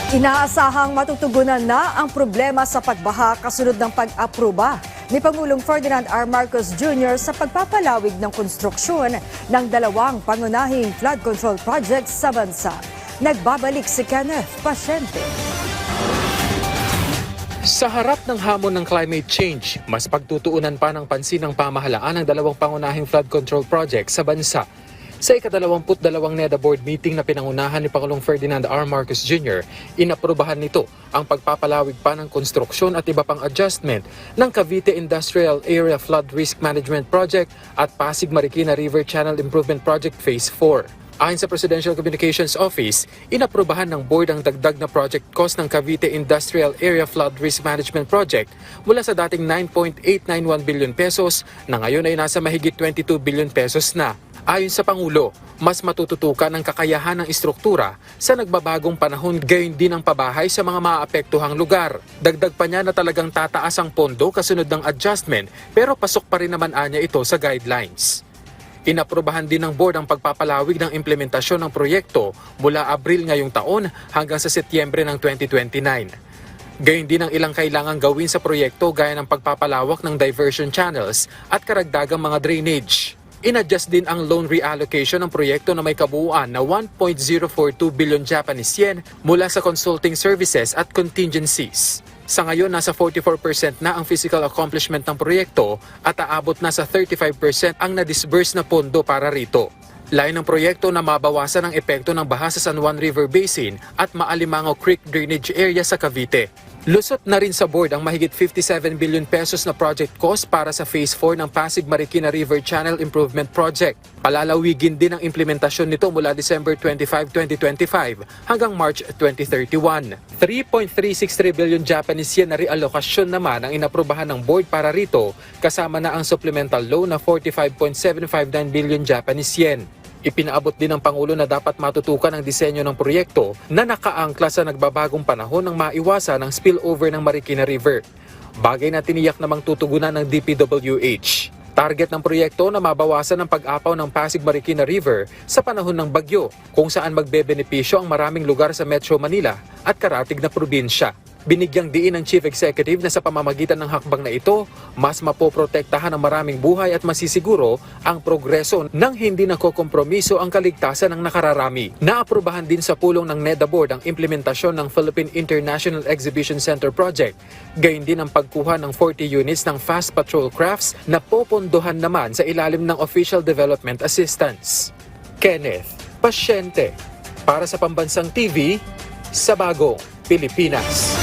Inaasahang matutugunan na ang problema sa pagbaha kasunod ng pag-aproba ni Pangulong Ferdinand R. Marcos Jr. sa pagpapalawig ng konstruksyon ng dalawang pangunahing flood control projects sa bansa. Nagbabalik si Kenneth Pasyente. Sa harap ng hamon ng climate change, mas pagtutuunan pa ng pansin ng pamahalaan ang dalawang pangunahing flood control projects sa bansa. Sa ika-22 NEDA board meeting na pinangunahan ni Pangulong Ferdinand R. Marcos Jr., inaprubahan nito ang pagpapalawig pa ng konstruksyon at iba pang adjustment ng Cavite Industrial Area Flood Risk Management Project at Pasig Marikina River Channel Improvement Project Phase 4. Ayon sa Presidential Communications Office, inaprubahan ng board ang dagdag na project cost ng Cavite Industrial Area Flood Risk Management Project mula sa dating 9.891 billion pesos na ngayon ay nasa mahigit 22 billion pesos na. Ayon sa Pangulo, mas matututukan ang kakayahan ng istruktura sa nagbabagong panahon, gayon din ang pabahay sa mga maaapektuhang lugar. Dagdag pa niya na talagang tataas ang pondo kasunod ng adjustment pero pasok pa rin naman anya ito sa guidelines. Inaprubahan din ng board ang pagpapalawig ng implementasyon ng proyekto mula Abril ngayong taon hanggang sa Setyembre ng 2029. Gayon din ang ilang kailangang gawin sa proyekto gaya ng pagpapalawak ng diversion channels at karagdagang mga drainage. In-adjust din ang loan reallocation ng proyekto na may kabuuan na 1.042 billion Japanese yen mula sa consulting services at contingencies. Sa ngayon, nasa 44% na ang physical accomplishment ng proyekto at aabot na sa 35% ang na-disburse na pondo para rito. Layo ng proyekto na mabawasan ang epekto ng baha sa San Juan River Basin at Maalimango Creek Drainage Area sa Cavite. Lusot na rin sa board ang mahigit 57 billion pesos na project cost para sa Phase 4 ng Pasig Marikina River Channel Improvement Project. Palalawigin din ang implementasyon nito mula December 25, 2025 hanggang March 2031. 3.363 billion Japanese yen na realokasyon naman ang inaprubahan ng board para rito, kasama na ang supplemental loan na 45.759 billion Japanese yen. Ipinaabot din ng Pangulo na dapat matutukan ang disenyo ng proyekto na nakaangkla sa nagbabagong panahon ng maiwasan ang spillover ng Marikina River. Bagay na tiniyak namang tutugunan ng DPWH. Target ng proyekto na mabawasan ang pag-apaw ng Pasig Marikina River sa panahon ng bagyo, kung saan magbebenepisyo ang maraming lugar sa Metro Manila at karatig na probinsya. Binigyang diin ng Chief Executive na sa pamamagitan ng hakbang na ito, mas mapoprotektahan ang maraming buhay at masisiguro ang progreso nang hindi nakokompromiso ang kaligtasan ng nakararami. Naaprubahan din sa pulong ng NEDA Board ang implementasyon ng Philippine International Exhibition Center Project. Gayon din ang pagkuha ng 40 units ng fast patrol crafts na popondohan naman sa ilalim ng Official Development Assistance. Kenneth Pasyente, para sa Pambansang TV, sa Bagong Pilipinas.